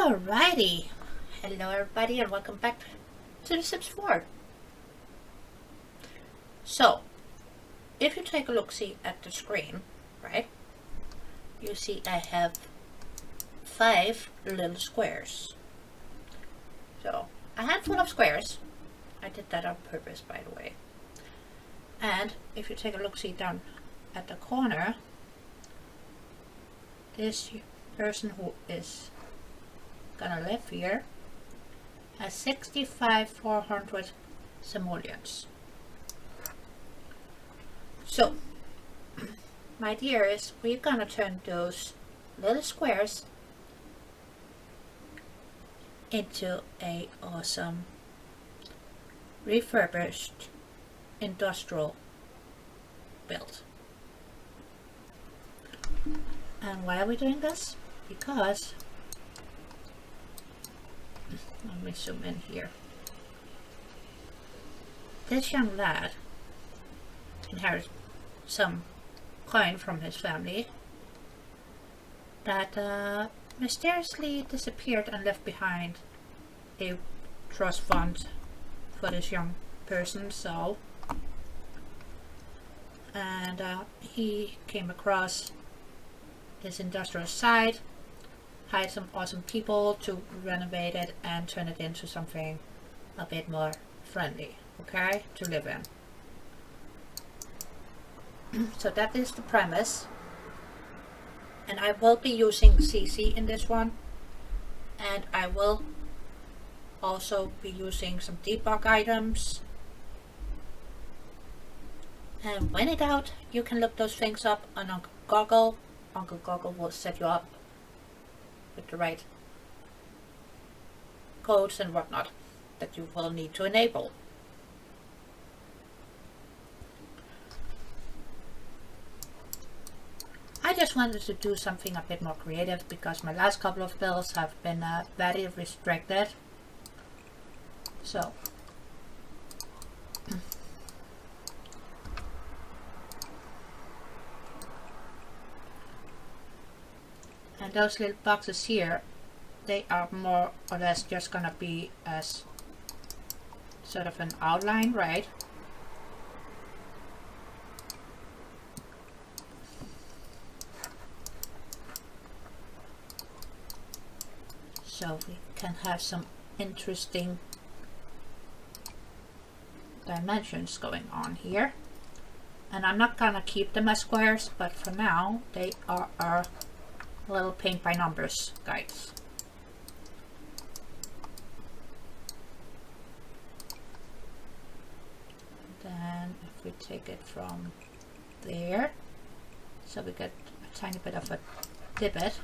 Alrighty, hello everybody and welcome back to the Sims 4. So, if you take a look-see at the screen, right, you see I have 5 little squares. So, a handful of squares. I did that on purpose, by the way. And if you take a look-see down at the corner, this person who is gonna live here has 65,400 simoleons. So my idea is we're gonna turn those little squares into a awesome refurbished industrial build. And why are we doing this? Because let me zoom in here. This young lad inherited some coin from his family that mysteriously disappeared and left behind a trust fund for this young person. So, and he came across this industrial site, hired some awesome people to renovate it and turn it into something a bit more friendly, okay, to live in. So that is the premise, and I will be using CC in this one, and I will also be using some debug items, and when in doubt you can look those things up on Uncle Goggle. Uncle Goggle will set you up with the right codes and whatnot that you will need to enable. I just wanted to do something a bit more creative because my last couple of builds have been very restricted. So and those little boxes here, they are more or less just gonna be as sort of an outline, right? So we can have some interesting dimensions going on here. And I'm not gonna keep them as squares, but for now they are our little paint by numbers guides. Then if we take it from there, so we get a tiny bit of a divot,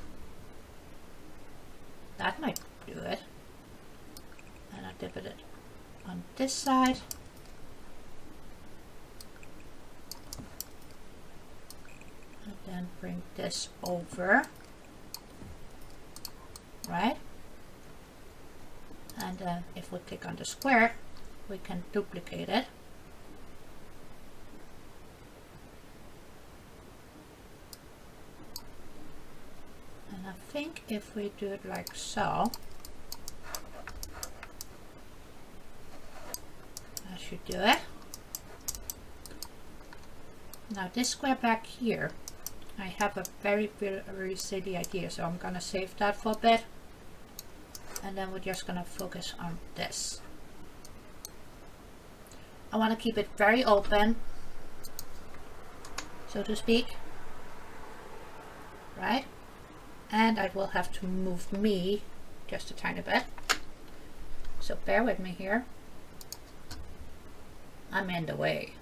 that might do it. And I divot it on this side. And then bring this over, right? And then if we click on the square, we can duplicate it. And I think if we do it like so, that should do it. Now this square back here, I have a very silly idea, so I'm gonna save that for a bit, and then we're just gonna focus on this. I want to keep it very open, so to speak, right? And I will have to move me just a tiny bit, so bear with me here. I'm in the way.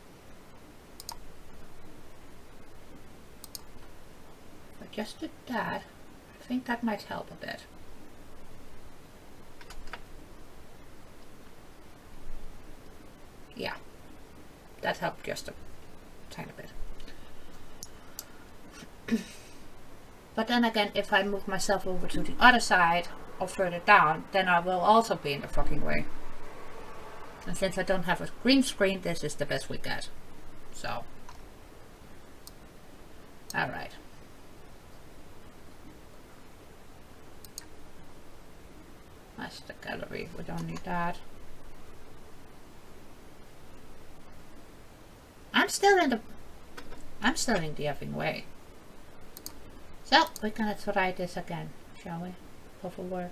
But just did that, I think that might help a bit. Yeah, that helped just a tiny bit. But then again, if I move myself over to the other side or further down, then I will also be in the fucking way. And since I don't have a green screen, this is the best we get. So, alright. That's the gallery. We don't need that. I'm still in the effing way. So we're gonna try this again, shall we? Go forward.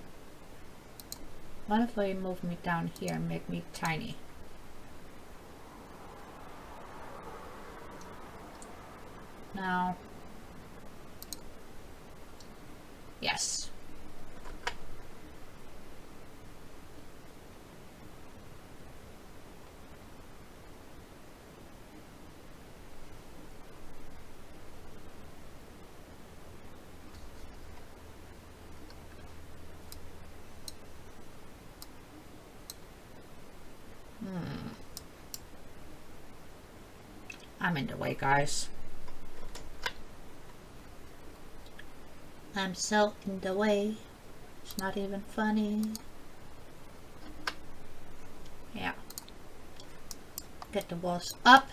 What if we move me down here and make me tiny? Now. Yes. I'm in the way, guys. I'm so in the way. It's not even funny. Yeah. Get the walls up.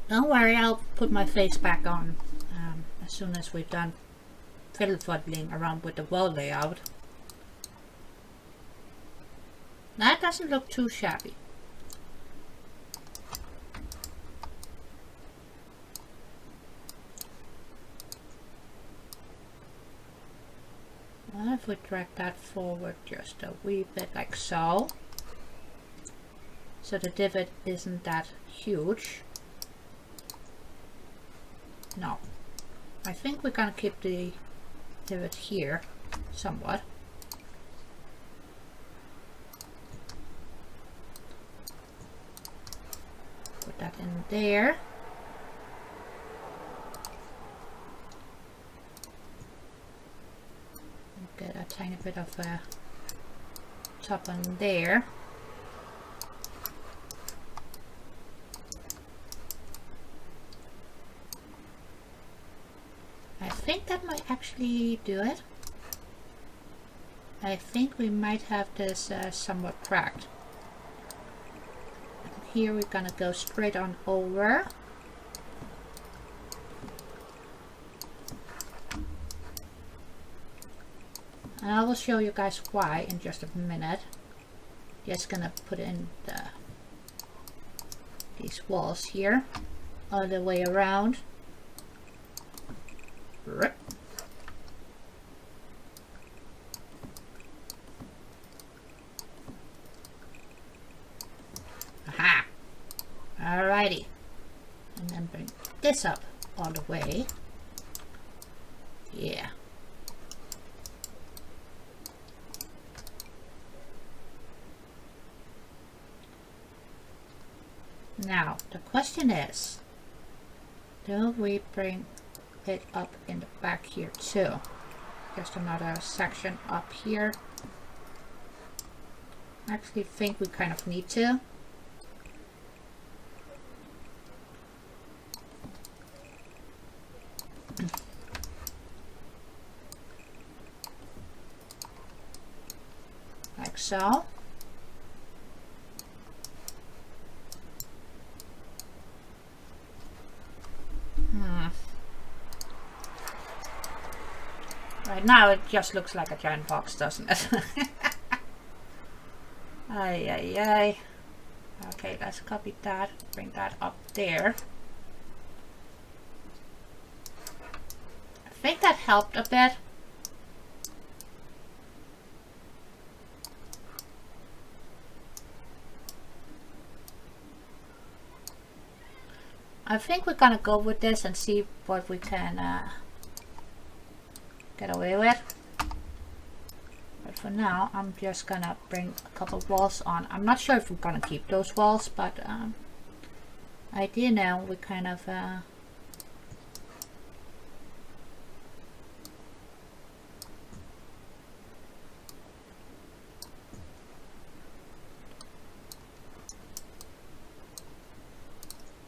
Don't worry, I'll put my face back on as soon as we've done fiddle-fuddling around with the wall layout. That doesn't look too shabby. What if we drag that forward just a wee bit like so? So the divot isn't that huge. No. I think we're gonna keep the divot here somewhat. Put that in there. Get a tiny bit of a top on there. I think that might actually do it. I think we might have this somewhat cracked. Here we're gonna go straight on over. And I will show you guys why in just a minute. Just gonna put in these walls here all the way around. Rip. Aha! Alrighty. And then bring this up all the way. Yeah. Now, the question is, do we bring it up in the back here too? Just another section up here. I actually think we kind of need to. Like so. Right now it just looks like a giant box, doesn't it? Ay, ay, ay. Okay, let's copy that, bring that up there. I think that helped a bit. I think we're gonna go with this and see what we can get away with. But for now, I'm just gonna bring a couple walls on. I'm not sure if we're gonna keep those walls, but idea now we kind of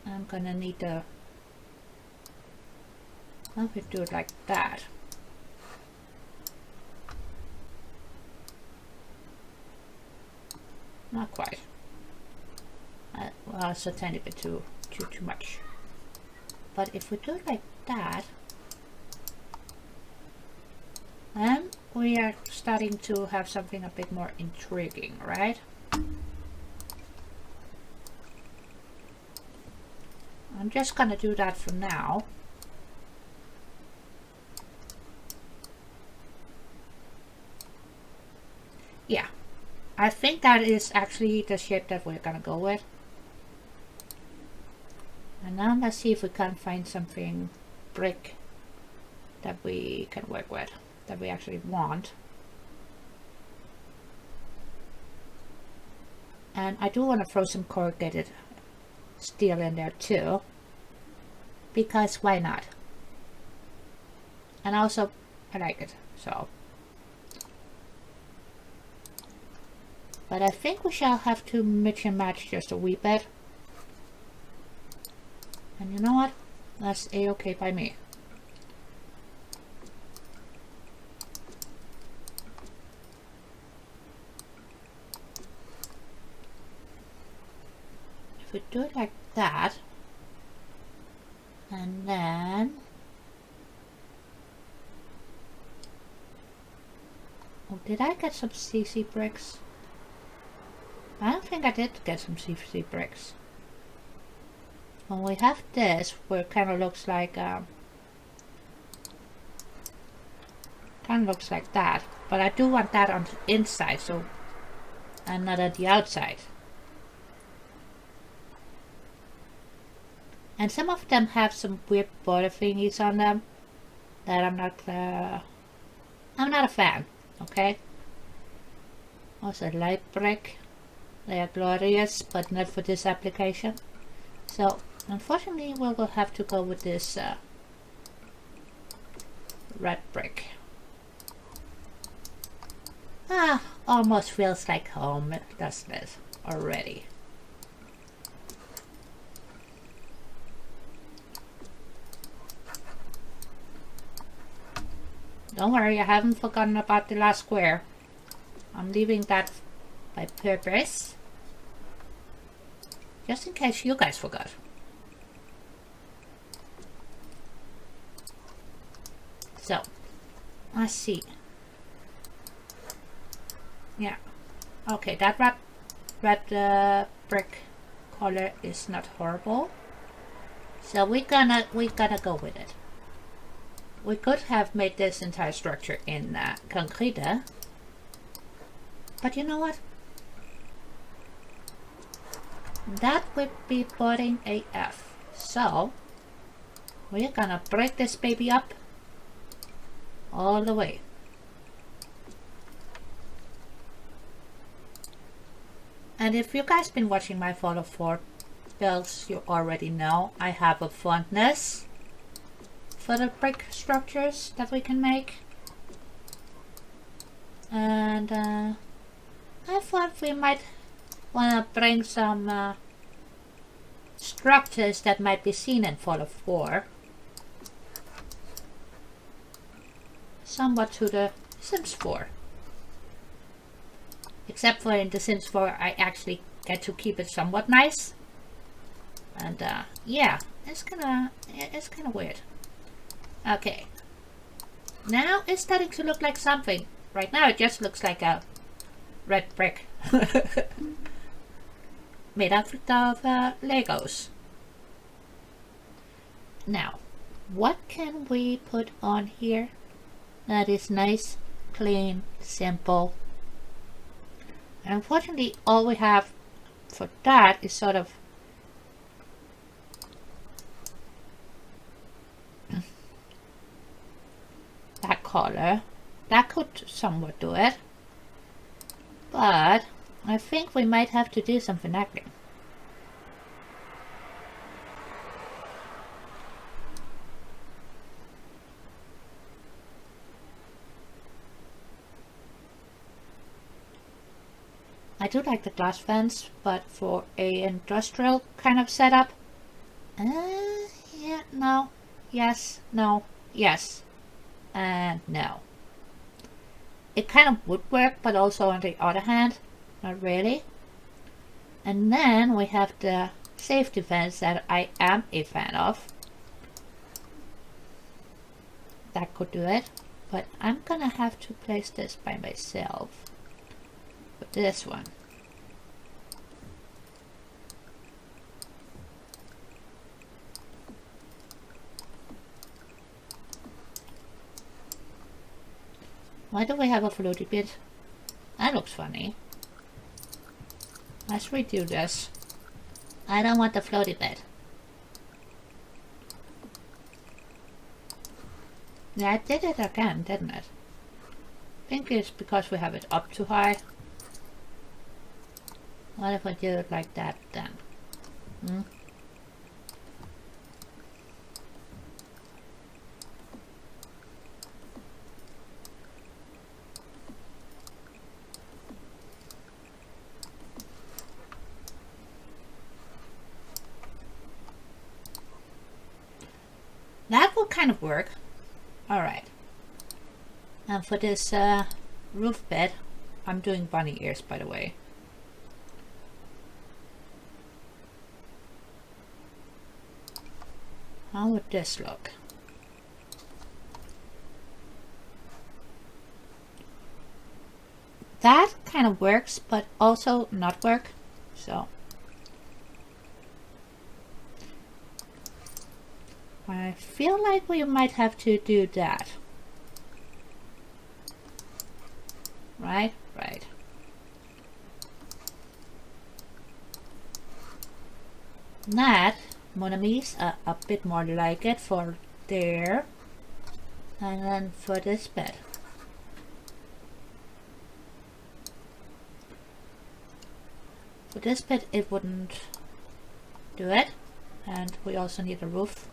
I'm gonna need to, let me do it like that. Not quite. Well, it's a tiny bit too much. But if we do it like that, then we are starting to have something a bit more intriguing, right? I'm just gonna do that for now. Yeah, I think that is actually the shape that we're gonna go with. And now let's see if we can find something brick that we can work with, that we actually want. And I do want to throw some corrugated steel in there too, because why not? And also I like it, so. But I think we shall have to mix and match just a wee bit. And you know what? That's a-okay by me. If we do it like that, and then, oh, did I get some CC bricks? I don't think I did get some CC bricks. When we have this, where it kind of looks like that, but I do want that on the inside, so, and not at the outside. And some of them have some weird border thingies on them that I'm not a fan, okay? Also light brick, they are glorious, but not for this application. So unfortunately we will have to go with this red brick. Almost feels like home, doesn't it, already? Don't worry, I haven't forgotten about the last square. I'm leaving that by purpose, just in case you guys forgot. So, let's see. Yeah, okay, that red brick color is not horrible. So we're gonna go with it. We could have made this entire structure in concrete, but you know what? That would be boring AF. So we're gonna break this baby up all the way. And if you guys been watching my Fallout 4 builds, you already know I have a fondness for the brick structures that we can make. And I thought we might want to bring some structures that might be seen in Fallout 4 somewhat to the Sims 4. Except for in the Sims 4 I actually get to keep it somewhat nice. And yeah, it's kinda weird. Okay, now it's starting to look like something. Right now it just looks like a red brick made out of Legos. Now, what can we put on here that is nice, clean, simple? And unfortunately all we have for that is sort of that color. That could somewhat do it, but I think we might have to do some finagling. I do like the glass fence, but for a industrial kind of setup, yeah, no, yes, no, yes, and no. It kind of would work, but also on the other hand, not really. And then we have the safety fence that I am a fan of. That could do it. But I'm gonna have to place this by myself. But this one. Why do we have a floaty bit? That looks funny. Let's redo this. I don't want the floaty bit. Yeah, it did it again, didn't it? I think it's because we have it up too high. What if I do it like that then? Hmm? That will kind of work. Alright. And for this roof bed, I'm doing bunny ears, by the way. How would this look? That kind of works, but also not work. So I feel like we might have to do that. Right? Right. That, mon amis, a bit more like it for there. And then for this bed. For this bed it wouldn't do it. And we also need a roof.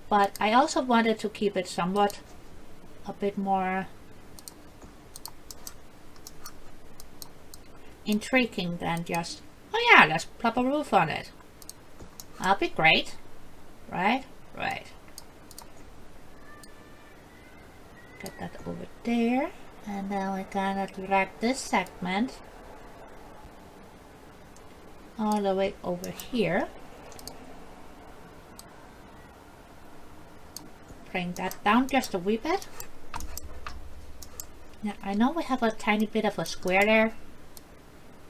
But I also wanted to keep it somewhat a bit more intriguing than just, oh yeah, let's plop a roof on it. That'll be great. Right? Right. Get that over there. And then we're gonna drag this segment all the way over here. Bring that down just a wee bit. Now I know we have a tiny bit of a square there.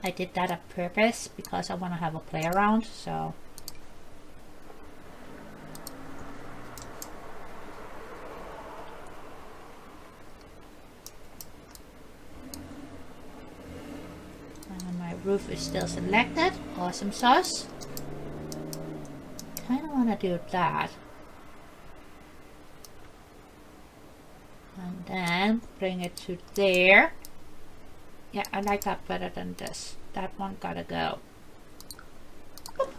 I did that on purpose because I want to have a play around, so and my roof is still selected. Awesome sauce. Kinda wanna do that. And then bring it to there. Yeah, I like that better than this. That one gotta go. Boop.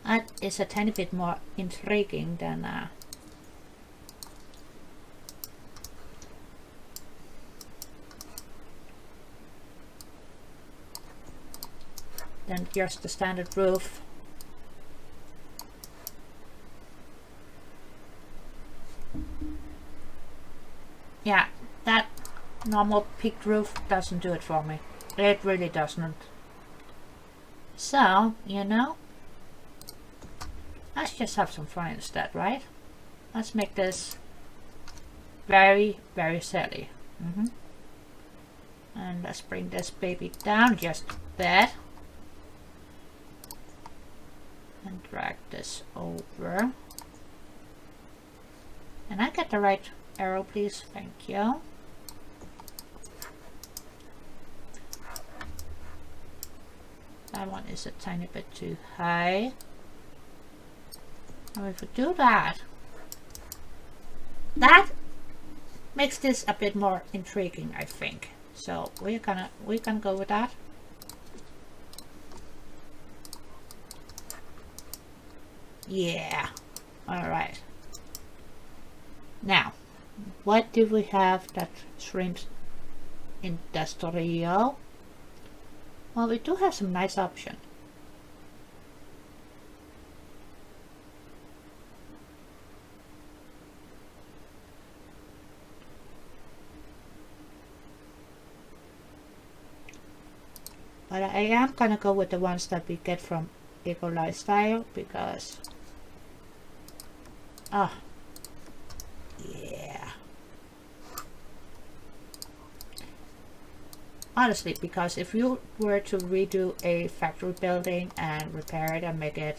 That is a tiny bit more intriguing than just the standard roof. Yeah, that normal peaked roof doesn't do it for me. It really doesn't. So, you know, let's just have some fun instead, right? Let's make this very, very silly. And let's bring this baby down just a bit. And drag this over. And I get the right arrow, please. Thank you. That one is a tiny bit too high. Now if we do that, that makes this a bit more intriguing, I think. So we can go with that. Yeah. All right. Now, what do we have that screams industrial? Well, we do have some nice options. But I am gonna go with the ones that we get from Eco Lifestyle because Oh, yeah. Honestly, because if you were to redo a factory building and repair it and make it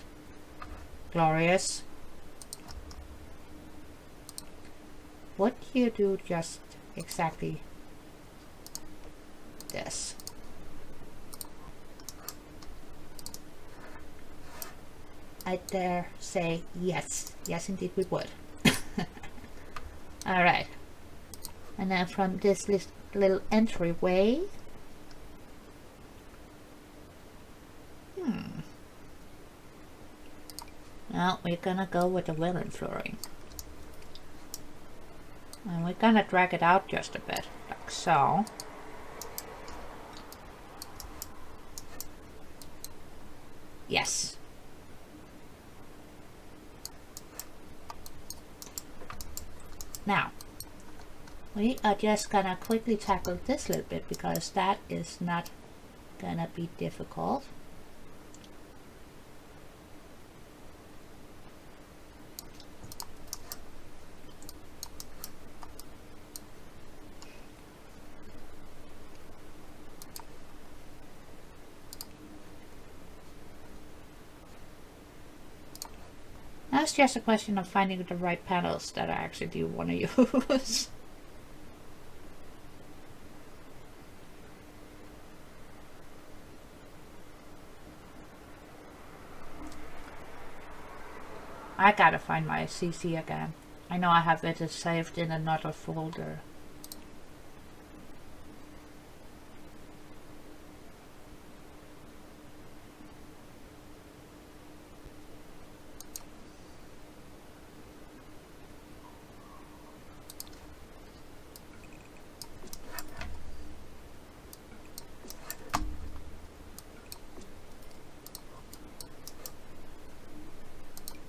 glorious, would you do just exactly this? I dare say yes. Yes, indeed we would. Alright. And then from this little entryway. Well, we're gonna go with the villain flooring. And we're gonna drag it out just a bit, like so. Yes. Now, we are just gonna quickly tackle this little bit because that is not gonna be difficult. Now it's just a question of finding the right panels that I actually do want to use. I gotta find my CC again. I know I have it saved in another folder.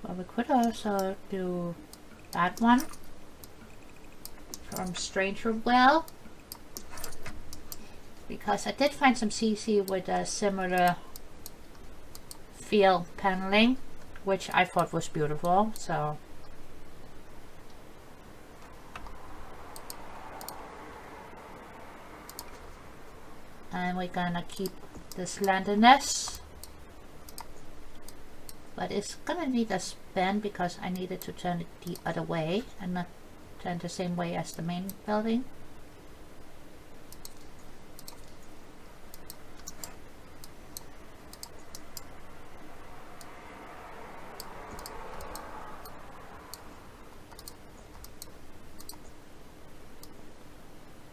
Well, we could also do that one from Stranger Well, because I did find some CC with a similar feel paneling, which I thought was beautiful. So and we're gonna keep the slenderness, but it's gonna need a span because I needed to turn it the other way and not turn the same way as the main building.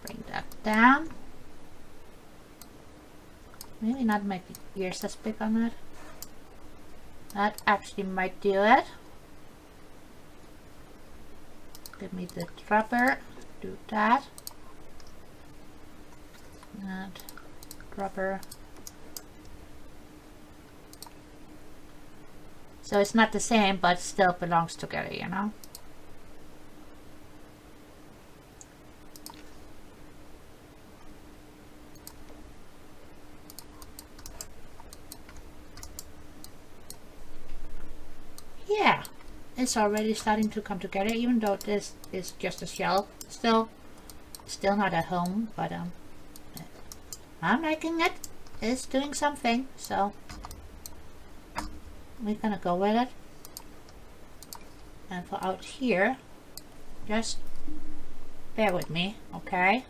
Bring that down. Maybe not make the ears as big on it. That actually might do it. Give me the dropper. Do that. And dropper. So it's not the same, but still belongs together, you know? Yeah, it's already starting to come together, even though this is just a shell. Still not at home, but I'm liking it. It's doing something, so we're gonna go with it. And for out here, just bear with me, okay?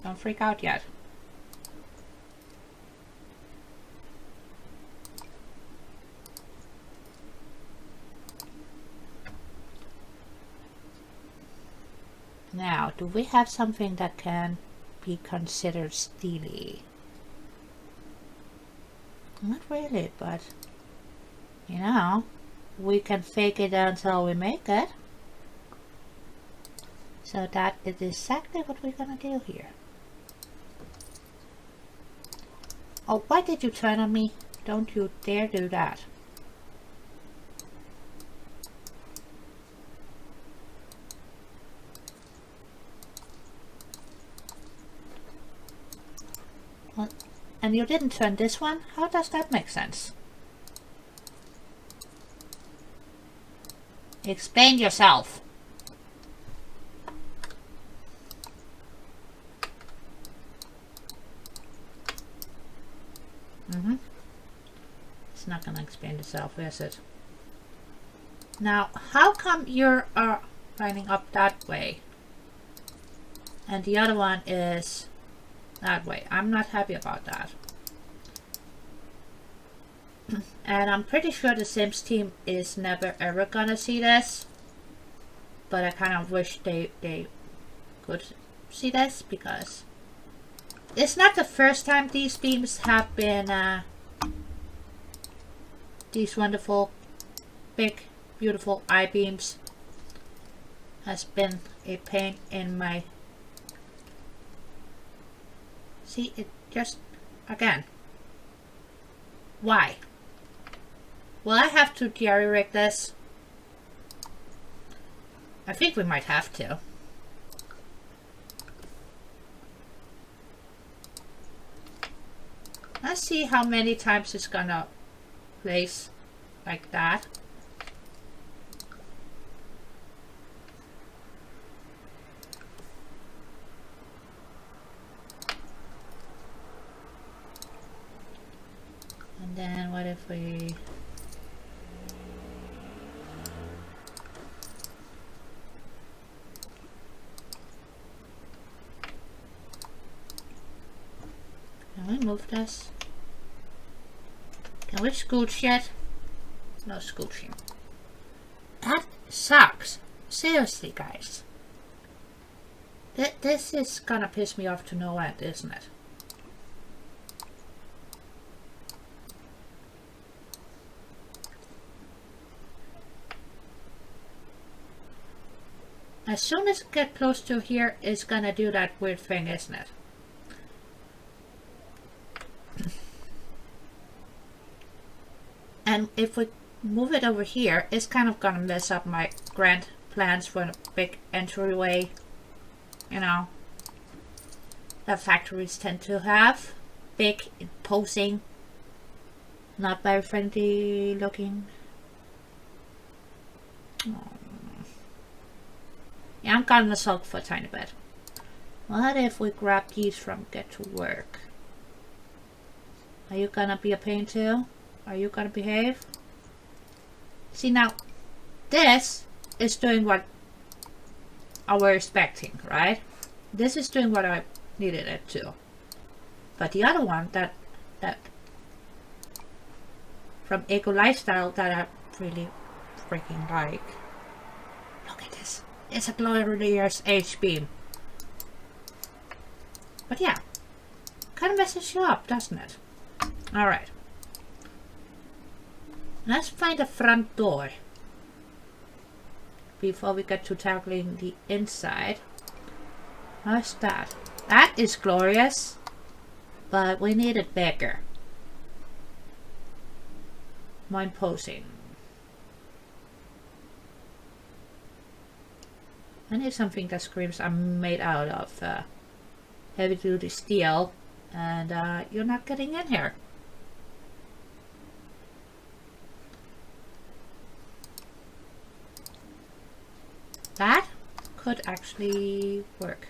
Don't freak out yet. Now, do we have something that can be considered steely? Not really, but you know, we can fake it until we make it. So that is exactly what we're gonna do here. Oh, why did you turn on me? Don't you dare do that. What? And you didn't turn this one? How does that make sense? Explain yourself. It's not gonna explain itself, is it? Now, how come you're lining up that way and the other one is that way? I'm not happy about that. And I'm pretty sure the Sims team is never ever gonna see this, but I kind of wish they could see this, because it's not the first time these beams have been these wonderful big beautiful I-beams has been a pain in my... See, it just again, why? Will I have to jerry-rig this? I think we might have to. Let's see how many times it's gonna place like that. And then what if we... Can we move this? Can we scooch yet? No scooching. That sucks. Seriously, guys. This is gonna piss me off to no end, isn't it? As soon as it gets close to here, it's gonna do that weird thing, isn't it? And if we move it over here, it's kind of gonna mess up my grand plans for a big entryway. You know, that factories tend to have. Big, imposing, not very friendly looking. Oh. Yeah, I'm gonna sulk for a tiny bit. What if we grab these from Get to Work? Are you gonna be a pain too? Are you gonna behave? See, now this is doing what I was expecting, right? This is doing what I needed it to. But the other one that from Eco Lifestyle that I really freaking like. Look at this. It's a glorious H-beam. But yeah, kind of messes you up, doesn't it? Alright. Let's find the front door before we get to tackling the inside. How's that? That is glorious, but we need it bigger. More imposing. I need something that screams I'm made out of heavy duty steel, and you're not getting in here. That could actually work.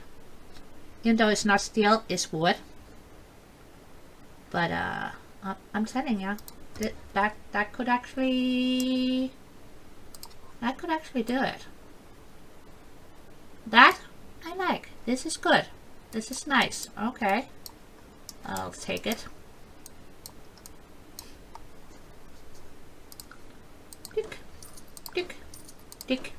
Even though it's not steel, it's wood. But I'm telling you, that could actually do it. That I like. This is good. This is nice. Okay, I'll take it. Tick, tick, tick.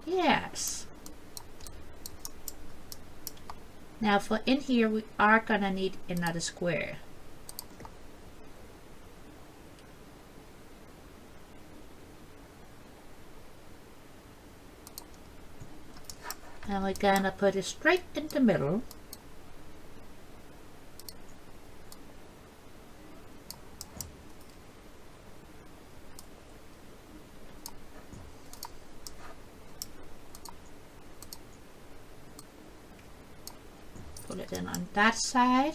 Yes. Now for in here we are gonna need another square. And we're gonna put it straight in the middle. put it in on that side.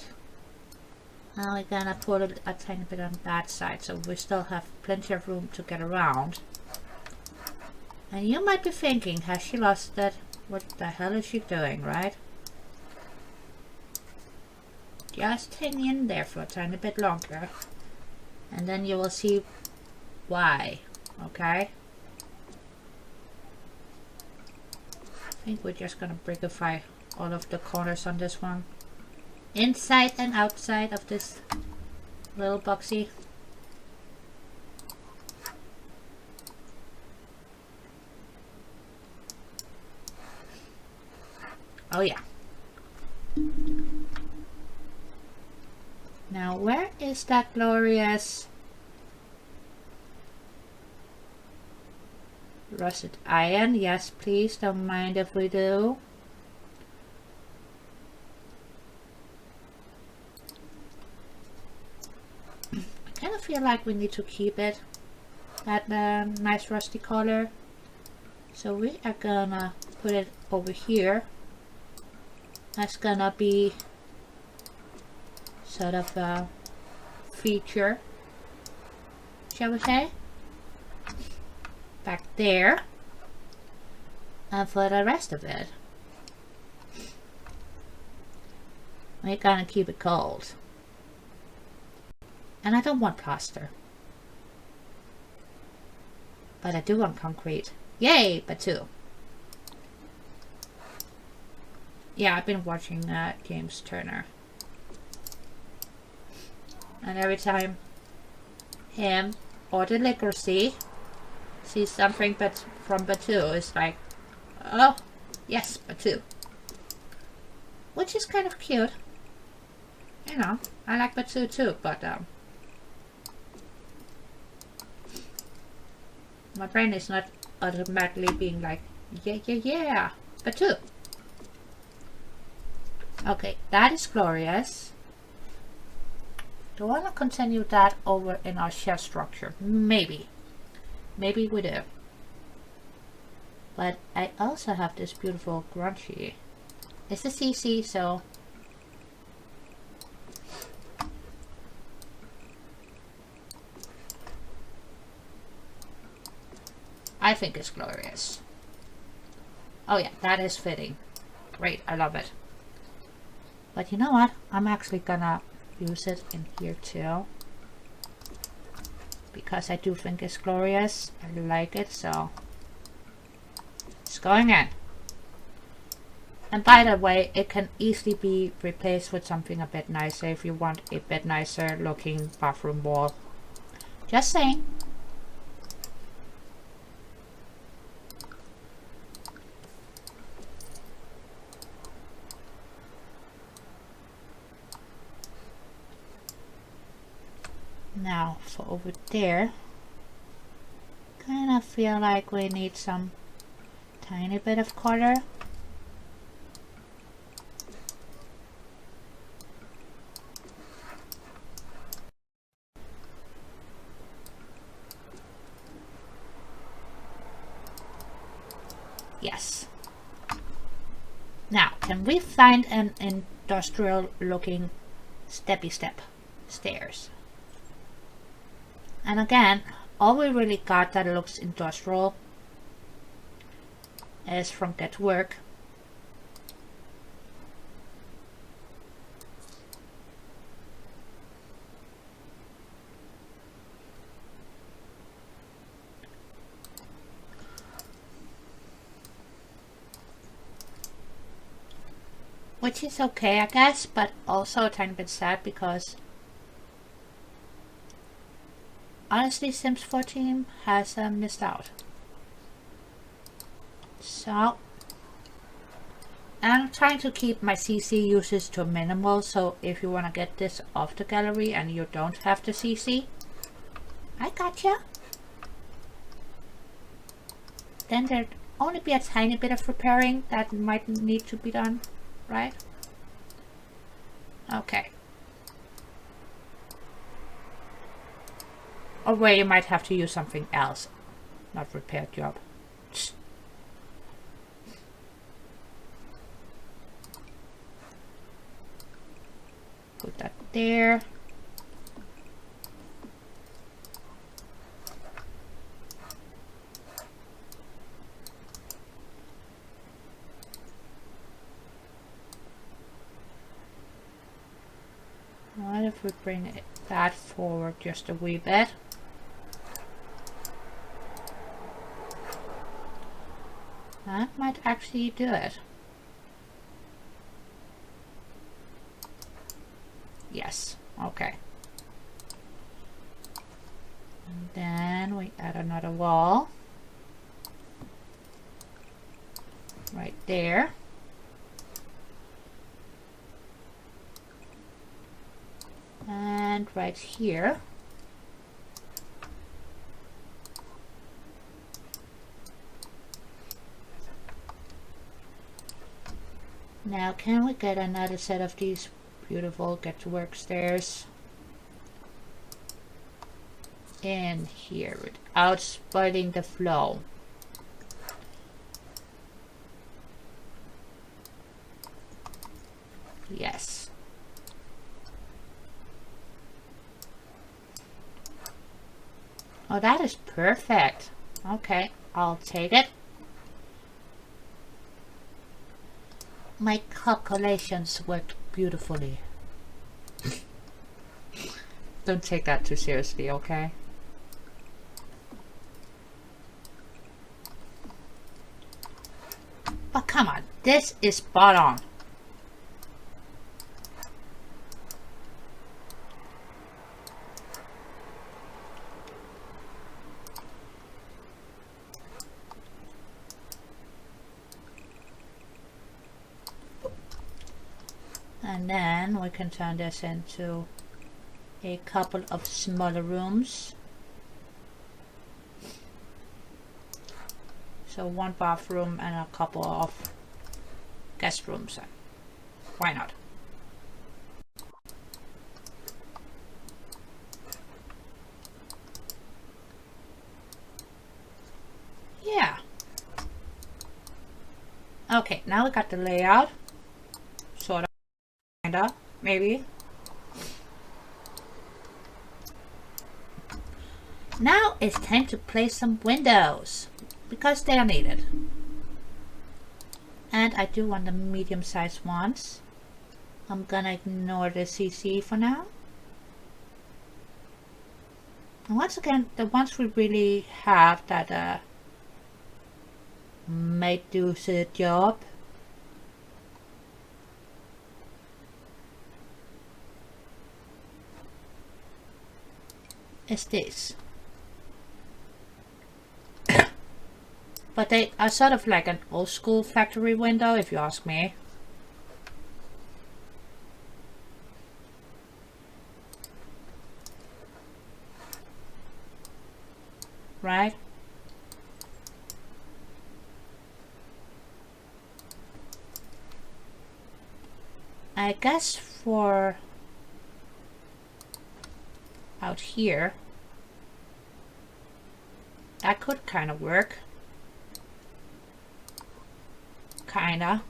Now we're gonna put it a tiny bit on that side, so we still have plenty of room to get around. And you might be thinking, has she lost it? What the hell is she doing, right? Just hang in there for a tiny bit longer, and then you will see why, okay? I think we're just gonna brickify all of the corners on this one. Inside and outside of this little boxy. Oh yeah. Now where is that glorious rusted iron? Yes, please, don't mind if we do. I kind of feel like we need to keep it that nice rusty color. So we are gonna put it over here. That's gonna be sort of a feature, shall we say, back there. And for the rest of it, we're gonna keep it cold. And I don't want plaster, but I do want concrete. Yay, but two. Yeah, I've been watching James Turner, and every time him or the Legacy sees something but from Batu, it's like, oh yes, Batu, which is kind of cute. You know, I like Batu too, but my brain is not automatically being like, yeah, Batu. Okay, that is glorious. Do I want to continue that over in our shell structure? Maybe. Maybe we do. But I also have this beautiful grungy. It's a CC, so I think it's glorious. Oh yeah, that is fitting. Great, I love it. But you know what? I'm actually gonna use it in here too, because I do think it's glorious. I like it, so it's going in. And by the way, it can easily be replaced with something a bit nicer if you want a bit nicer looking bathroom wall. Just saying. Now for over there, kind of feel like we need some tiny bit of color. Yes. Now, can we find an industrial looking steppy step stairs? And again, all we really got that looks industrial is from Get Work. Which is okay, I guess, but also a tiny bit sad because honestly, Sims 14 has missed out. So, I'm trying to keep my CC usage to minimal, so if you want to get this off the gallery and you don't have the CC, I gotcha. Then there'd only be a tiny bit of repairing that might need to be done, right? Okay. Or where you might have to use something else, not repair job. put that there. What if we bring that forward just a wee bit? That might actually do it. Yes, okay. And then we add another wall. Right there. And right here. Now can we get another set of these beautiful get to work stairs in here without spoiling the flow? Yes. Oh, that is perfect. Okay, I'll take it. My calculations worked beautifully. Don't take that too seriously, okay? But come on, this is spot on. And then we can turn this into a couple of smaller rooms. So one bathroom and a couple of guest rooms. Why not? Yeah. Okay, now we got the layout. Sort of. Kinda, maybe. Now it's time to place some windows because they are needed. And I do want the medium-sized ones. I'm gonna ignore the CC for now. And once again, the ones we really have that might do the job. Is this. But they are sort of like an old school factory window, if you ask me. Right? I guess for out here, that could kind of work. Kinda.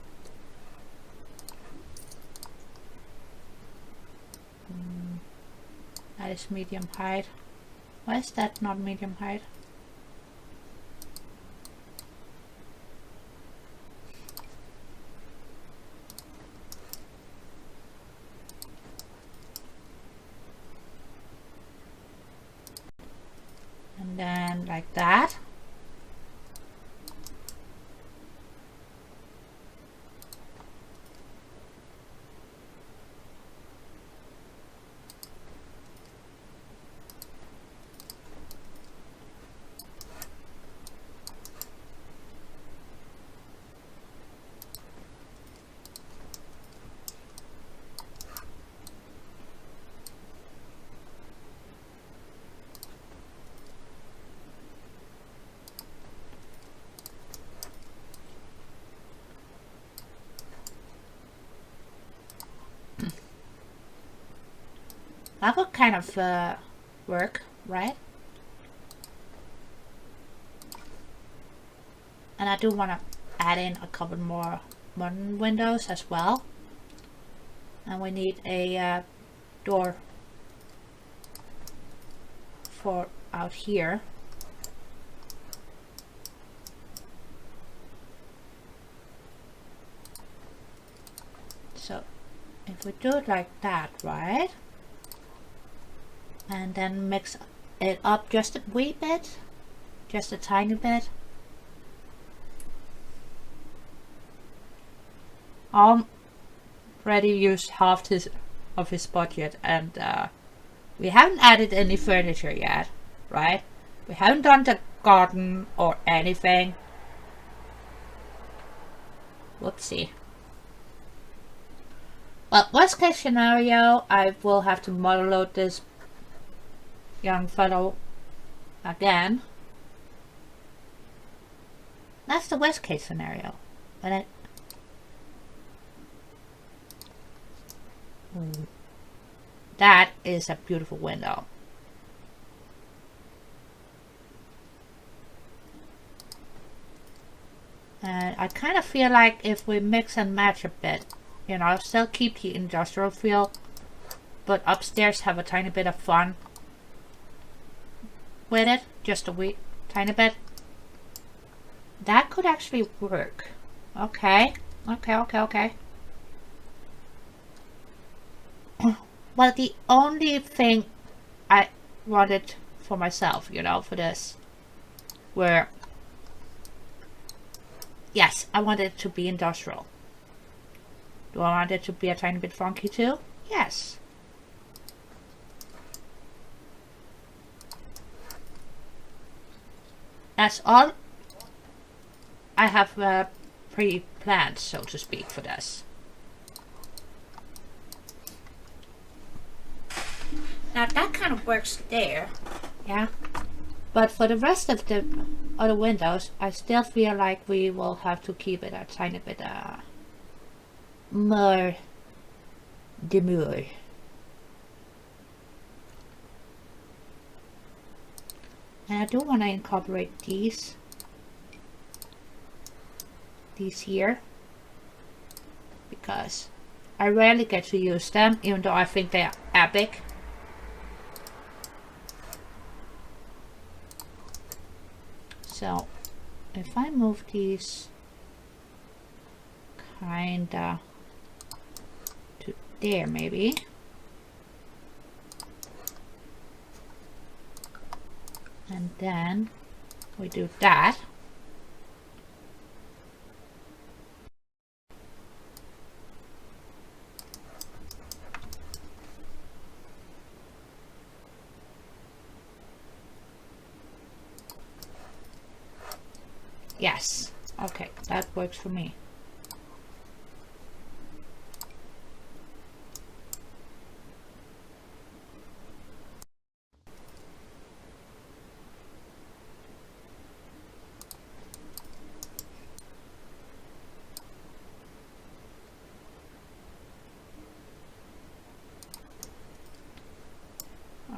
That is medium height. Why is that not medium height? And then like that. That would kind of work, right? And I do want to add in a couple more modern windows as well. And we need a door for out here. So if we do it like that, right? And then mix it up just a wee bit, just a tiny bit. Already used half of his budget, and we haven't added any furniture yet, right? We haven't done the garden or anything. Whoopsie. Well, worst case scenario, I will have to model load this young fellow again. That's the worst case scenario. But that is a beautiful window. And I kind of feel like if we mix and match a bit, you know, still keep the industrial feel, but upstairs have a tiny bit of fun with it, just a wee tiny bit. That could actually work. Okay. Well, the only thing I wanted for myself, you know, for this, where, yes, I wanted it to be industrial. Do I want it to be a tiny bit funky too? Yes. That's all I have pre-planned, so to speak, for this. Now that kind of works there, yeah. But for the rest of the other windows, I still feel like we will have to keep it a tiny bit more demure. And I do want to incorporate these here, because I rarely get to use them, even though I think they are epic. So if I move these kinda to there, maybe. And then we do that. Yes. Okay, that works for me.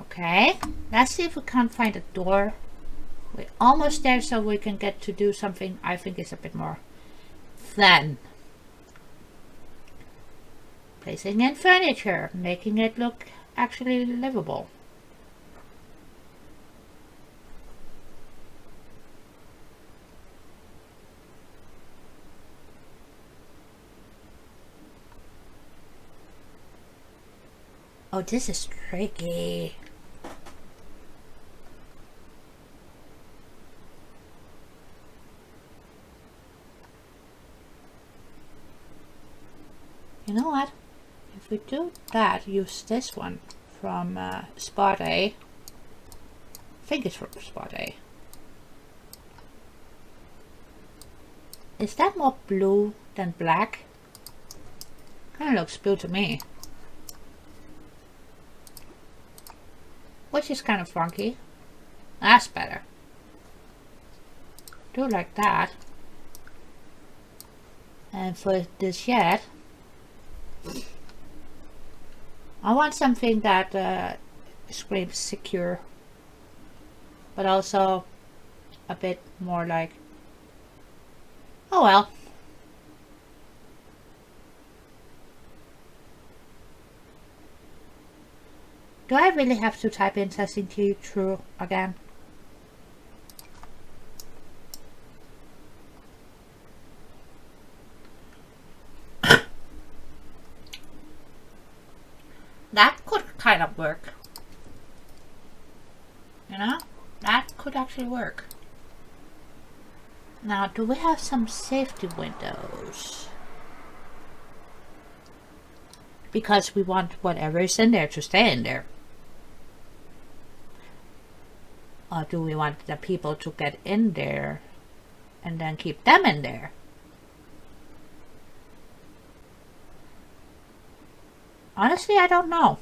Okay, let's see if we can't find a door. We're almost there, so we can get to do something I think is a bit more fun. Placing in furniture, making it look actually livable. Oh, this is tricky. You know what? If we do that, use this one from Spot A. I think it's from Spot A. Is that more blue than black? Kind of looks blue to me. Which is kind of funky. That's better. Do it like that. And for this shed, I want something that screams secure, but also a bit more like, oh well. Do I really have to type in testing key true again? That could kind of work. You know? That could actually work. Now, do we have some safety windows? Because we want whatever is in there to stay in there. Or do we want the people to get in there and then keep them in there? Honestly, I don't know.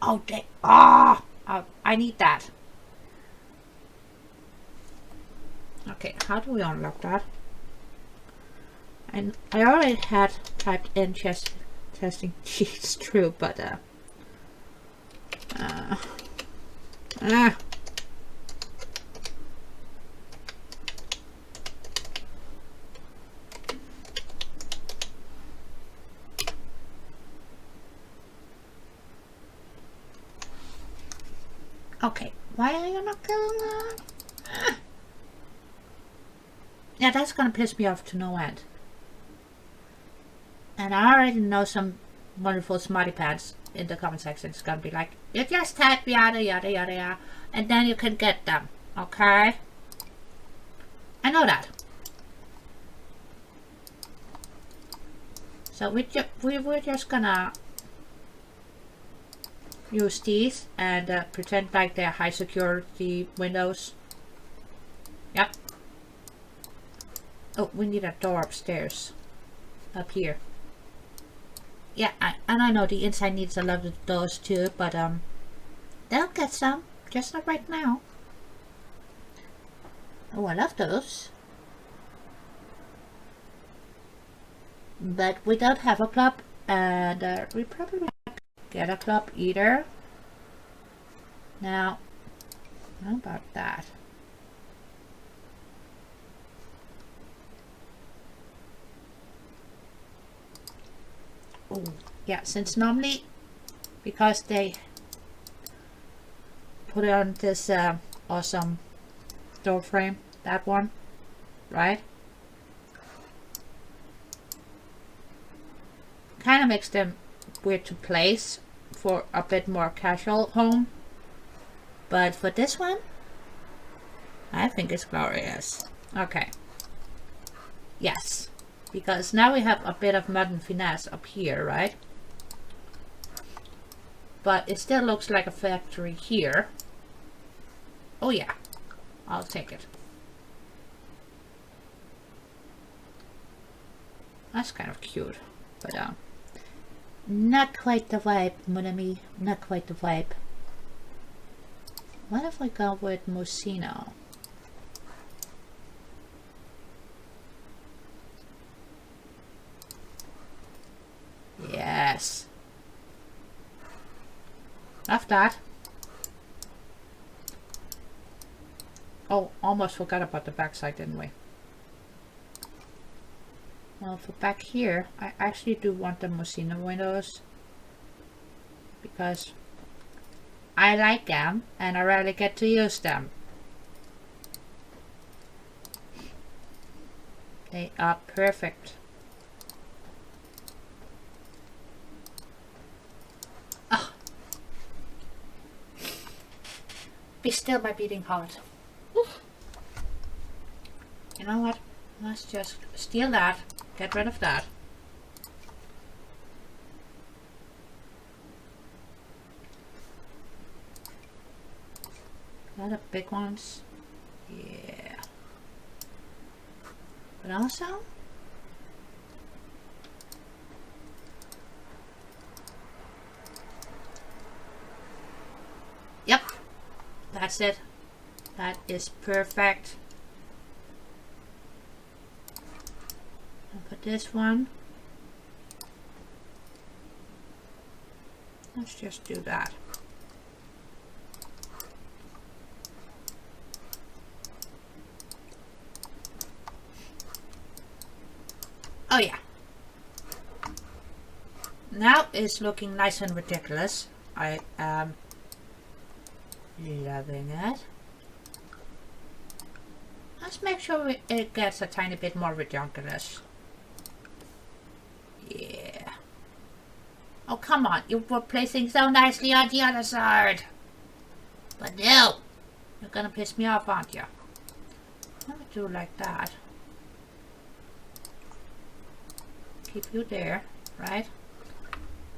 Oh, I need that. Okay, how do we unlock that? And I already had typed in testing keys true, but okay, why are you not going on? Yeah, that's gonna piss me off to no end. And I already know some wonderful smarty pants in the comment section. It's gonna be like, you just type yada yada yada yada, and then you can get them. Okay? I know that. So we're just gonna use these and pretend like they're high security windows. Yep. Oh, we need a door upstairs. Up here. Yeah, and I know the inside needs a lot of those too, but they'll get some. Just not right now. Oh, I love those. But we don't have a club, and we probably won't get a club either. Now, how about that? Oh, yeah, since normally, because they put it on this awesome door frame, that one, right? Kind of makes them weird to place for a bit more casual home. But for this one, I think it's glorious. Okay. Yes. Because now we have a bit of modern finesse up here, right? But it still looks like a factory here. Oh yeah, I'll take it. That's kind of cute, but not quite the vibe, mon ami. Not quite the vibe. What if I go with Mosino? Yes. Love that. Oh, almost forgot about the backside, didn't we? Well, for back here, I actually do want the Mosino windows. Because I like them and I rarely get to use them. They are perfect. Oh. Be still my beating heart. Oof. You know what? Let's just steal that. Get rid of that. A lot of big ones. Yeah. But also, yep, that's it. That is perfect. I'll put this one. Let's just do that. Oh yeah. Now it's looking nice and ridiculous. I am loving it. Let's make sure it gets a tiny bit more ridiculous. Yeah. Oh, come on. You were placing so nicely on the other side. But no. You're gonna piss me off, aren't you? I'm gonna do like that. Keep you there, right?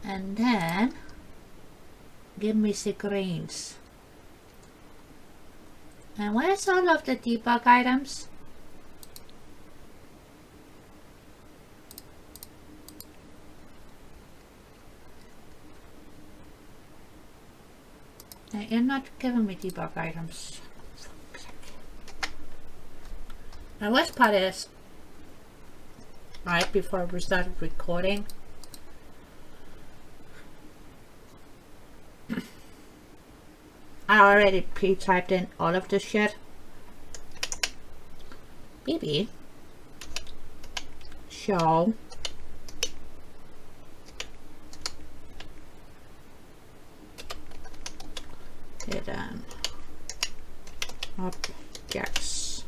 And then give me the greens. And where's all of the debug items? Now, you're not giving me debug items. The worst part is, right before we started recording, I already pre-typed in all of this shit. BB show hidden objects.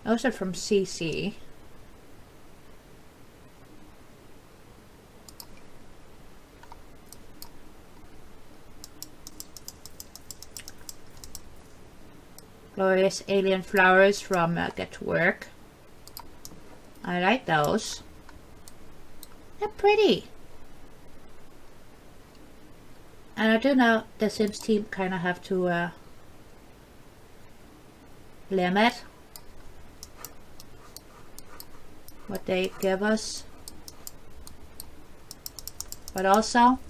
Those are from CC. Glorious alien flowers from Get to Work. I like those. They're pretty. And I do know the Sims team kind of have to limit what they give us. But also,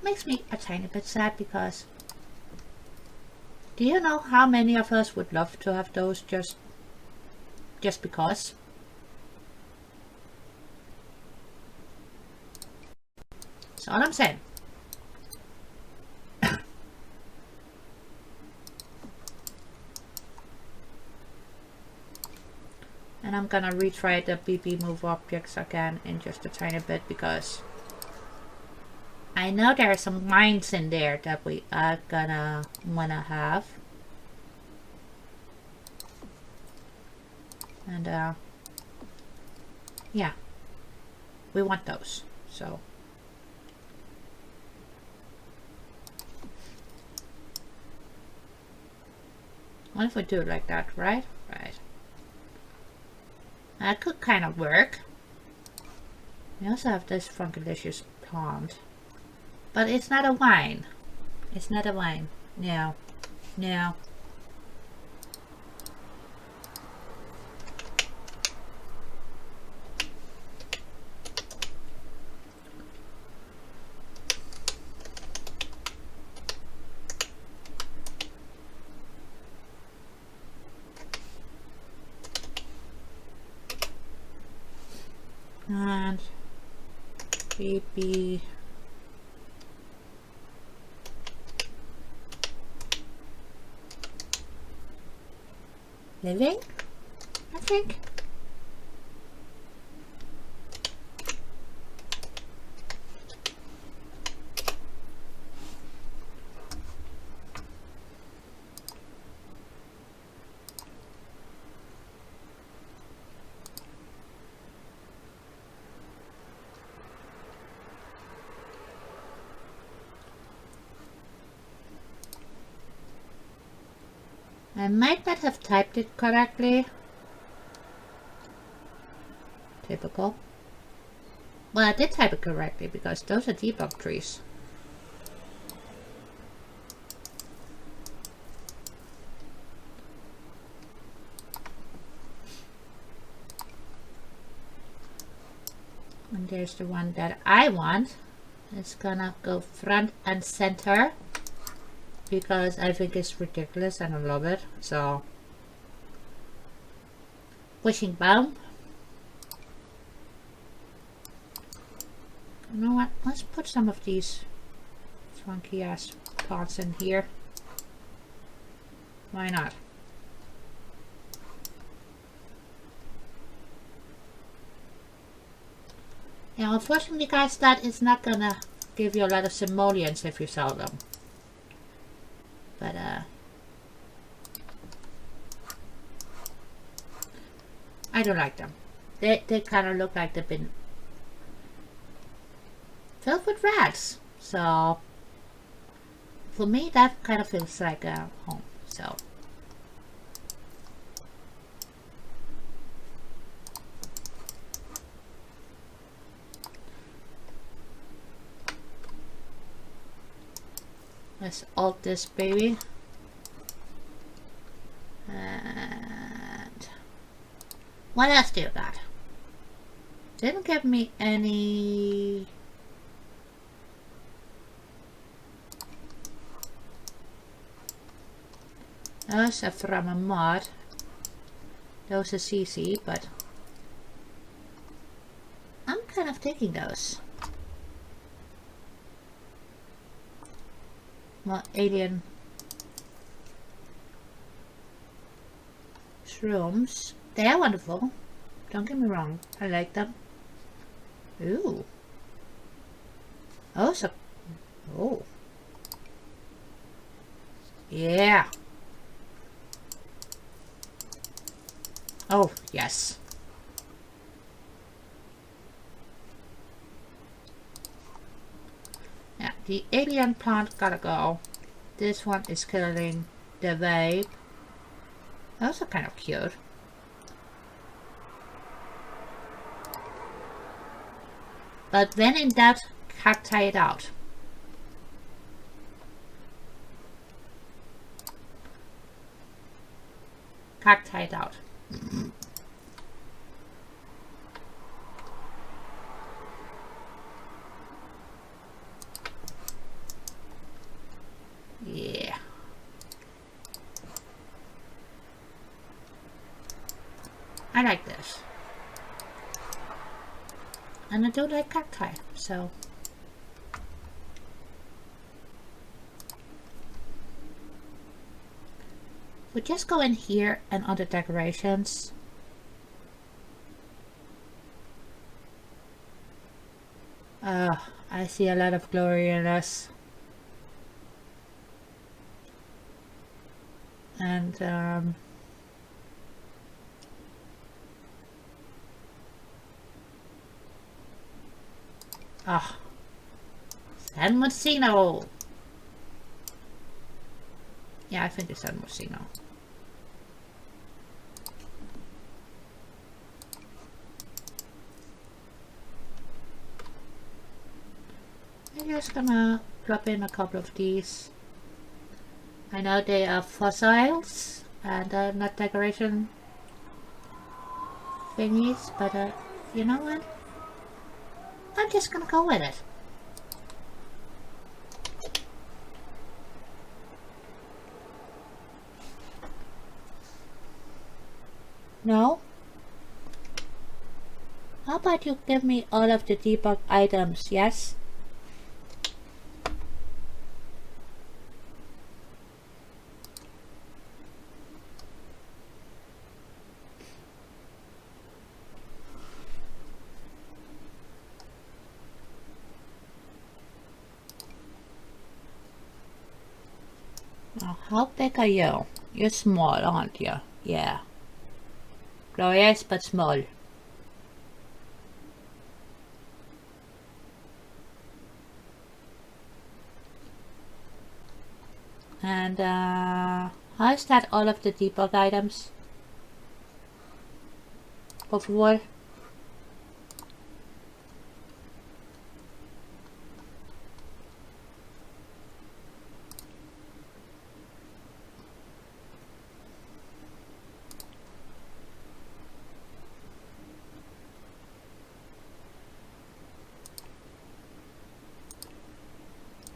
makes me a tiny bit sad because do you know how many of us would love to have those just because? That's all I'm saying. And I'm gonna retry the BB move objects again in just a tiny bit because I know there are some lines in there that we are gonna wanna have. And yeah, we want those. So what if we do it like that, right? Right. That could kind of work. We also have this Funkalicious plant. But it's not a wine. It's not a wine. No. No. And BB living, I think. I might not have typed it correctly. Typical. Well, I did type it correctly because those are debug trees. And there's the one that I want. It's gonna go front and center because I think it's ridiculous and I love it. So, wishing bone. You know what? Let's put some of these funky ass pots in here. Why not? Yeah, unfortunately, guys, that is not gonna give you a lot of simoleons if you sell them. But, I don't like them. They kind of look like they've been filled with rats. So, for me, that kind of feels like a home. So, let's alt this baby. And what else do you got? Didn't give me any. Those are from a mod. Those are CC, but I'm kind of taking those. More alien shrooms. They are wonderful. Don't get me wrong. I like them. Ooh. Oh, so. Oh. Yeah. Oh, yes. Yeah, the alien plant gotta go. This one is killing the vape. Those are kind of cute. But when in doubt, cacti it out. Cacti it out. Yeah. I like this. And I do like cacti, so. We just go in here and on the decorations. I see a lot of glory in this. And San Marcino. Yeah, I think it's San Marcino. I'm just gonna drop in a couple of these. I know they are fossils and not decoration thingies, but you know what? I'm just gonna go with it. No? How about you give me all of the debug items, yes? Now, how big are you? You're small, aren't you? Yeah. Glorious, but small. And how is that all of the debug items? Por favor.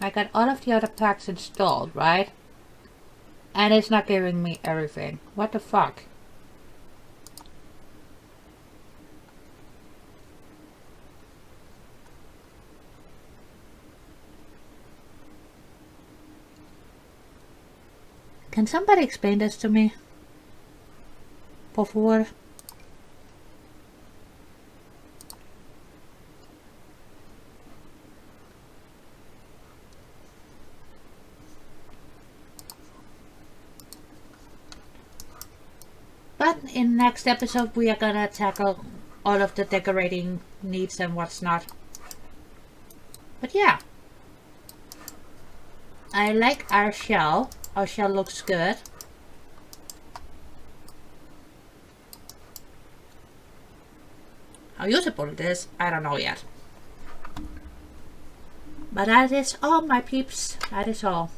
I got all of the other packs installed, right? And it's not giving me everything. What the fuck? Can somebody explain this to me? Por favor. But in next episode we are gonna tackle all of the decorating needs and what's not. But yeah. I like our shell. Our shell looks good. How usable it is, I don't know yet. But that is all, my peeps. That is all.